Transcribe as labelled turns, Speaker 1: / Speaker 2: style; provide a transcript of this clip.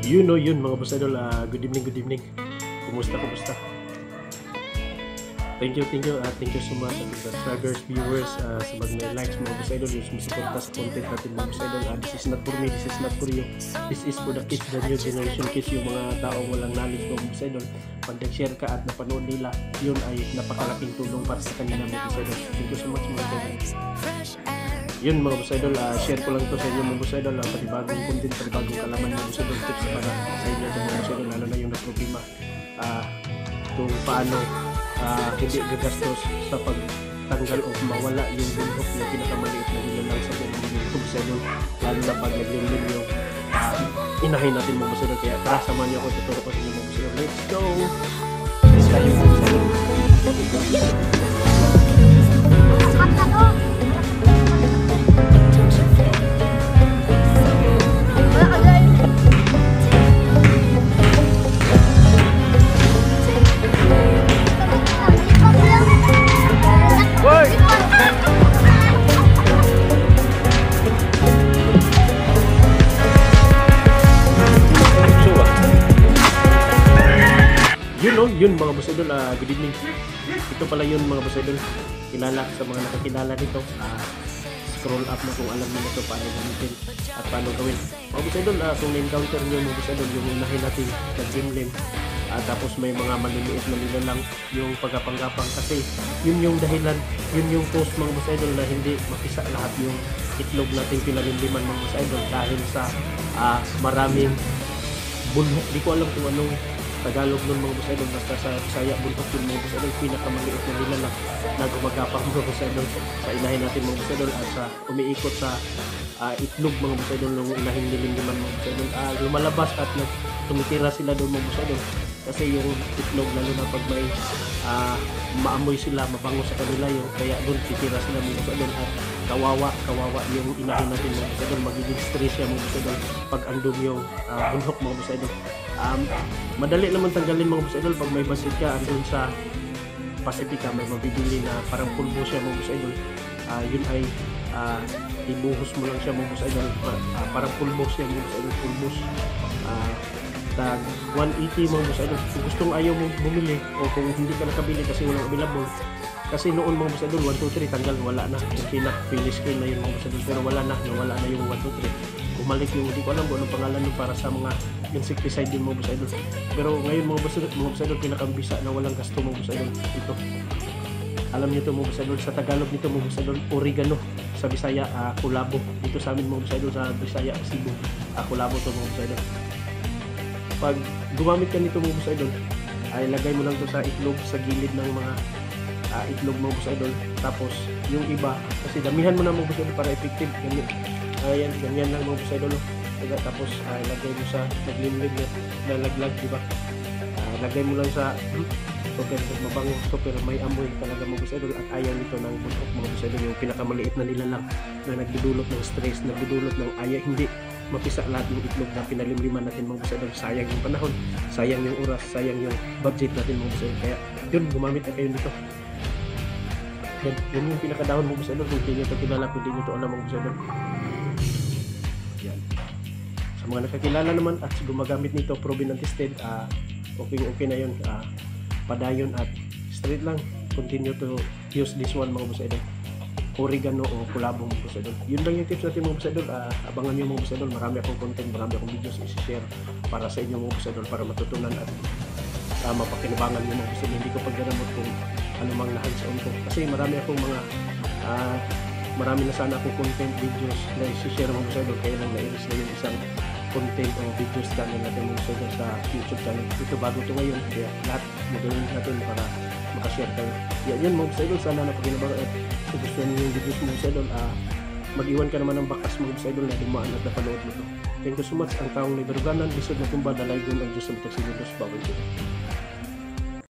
Speaker 1: Yun mga boss idol, good evening. Kumusta? Thank you so much sa subscribers, viewers, sa mga likes mga boss idol, yung sumusuporta sa content natin mga boss idol. This is not for me, this is not for you. This is for the kids, the new generation kids, yung mga taong walang knowledge mga boss idol. Pag nag-share ka at napanood nila, yun ay napakalaking tulong para sa kanila mga boss idol. Thank you so much mga boss idol. Yun mga boss idol, share ko lang to sa inyo mga boss idol, panibagong content, panibagong kalaman mga boss idol, tips para sa inyo mga boss idol, lalo na yung na-problema kung paano hindi gagastos sa pagtanggal o mawala yung bunhok na pinakamaliit na nilalang sa buong mga boss idol, lalo na pag naglimlim yung inahin natin mga boss idol. Kaya tara, samahan niyo ako, tuturo ko sa inyo mga boss idol. Let's go! Let's tayo mga boss idol. Yun mga boss idol, good evening. Ito pala yun mga boss idol, kilala sa mga nakakilala nito. Scroll up na kung alam mo na ito paano gamitin at paano gawin mga boss idol. Kung na-encounter nyo mga boss idol yung unahin natin nag-gimlim, tapos may mga maliliit na nilalang yung pagkapang-gapang, kasi yun yung dahilan, yun yung cause mga boss idol na hindi makisa lahat yung itlog natin pinalimliman mga boss idol, dahil sa maraming bunhok. Di ko alam kung anong Tagalog nun mga boss idol, basta sa Bisaya bunhok yun mga boss idol, pinakamaliit na nilalang na gumagapang mga boss idol sa inahin natin mga boss idol, at sa umiikot sa itlog mga boss idol nung inahing nilimliman mga boss idol. Lumalabas at tumitira sila doon mga boss idol, kasi yung itlog, lalo na pag may maamoy sila, mabango sa kanila yung, kaya doon titira sila mga boss idol. At kawawa yung inahin natin mga boss idol, magiging stress siya mga boss idol pag andun yung bunhok mga boss idol. Madali naman tanggalin mga boss idol pag may budget ka, andun sa Pacifica may mabibili na parang pulbo siya mga boss idol. Yun ay ibuhos mo lang siya mga boss idol, parang pulbo siya mga boss idol, pulbos. Tag 180 mga boss idol. Kung gustong ayaw mo bumili o kung hindi ka nakabili kasi walang available, kasi noon mga boss idol 1, 2, 3 tanggal, wala na, okay na, finish screen na yung mga boss idol, pero wala na yung 1, 2, 3. Bumalik yung, hindi ko alam kung anong pangalan nun para sa mga insecticide din mga boss idol. Pero ngayon mga boss idol, pinakambisa na walang gasto mga boss idol ito. Alam niyo ito mga boss idol, sa Tagalog nito mga boss idol, oregano. Sa Bisaya, kulabo. Dito sa amin mga boss idol, sa Bisaya, Cebu, kulabo ito mga boss idol. Pag gumamit ka nito mga boss idol, ay lagay mo lang ito sa itlog, sa gilid ng mga itlog mga boss idol. Tapos yung iba, kasi damihan mo na mga boss idol para effective. Ganyan lang mga boss idol. Tapos lagay mo sa naglimlim na laglag, diba? Lagay mo lang sa super mabango, super may amoy talaga mga boss idol, at ayaw nito ng bunhok mga boss idol, yung pinakamaliit na nilalang na nagdudulot ng stress, nagdudulot ng ayaw, hindi mapisa lahat yung itlog na pinalimliman natin mga boss idol. Sayang yung panahon, sayang yung oras, sayang yung budget natin mga boss idol. Kaya yun, gumamit na kayo nito. Yan yung pinakadahon mga boss idol. Kung hindi nyo ito kilala, kung hindi nyo ito alam mga boss idol, yan. Sa mga nakakilala naman at gumagamit nito, proven and tested, okay na yun. Padayon at straight lang, continue to use this one mga boss idol, oregano o kulabo mga boss idol. Yun lang yung tips natin mga boss idol. Abangan nyo mga boss idol, marami akong content, marami akong videos i-share para sa inyo mga boss idol, para matutunan at mapakinabangan nyo mga boss idol. Hindi ko pagdaramot kung ano mang nahands-on ko, kasi marami akong mga marami na sana akong content, videos na i-share mga boss idol, kaya lang na-iris na yung isang content o videos channel natin mga boss idol sa YouTube channel. Ito bago ito ngayon, kaya lahat magaling natin para makashare tayo. Yan mga boss idol, sana napakinabangan at kung gusto nyo yung videos mga boss idol, mag-iwan ka naman ng bakas mga boss idol na dumaan at napanood mo ito. Thank you so much. Ang taong liberganan, lisod na tumba, dalaygon ang Diyos sa matagsinudos, bawal dito.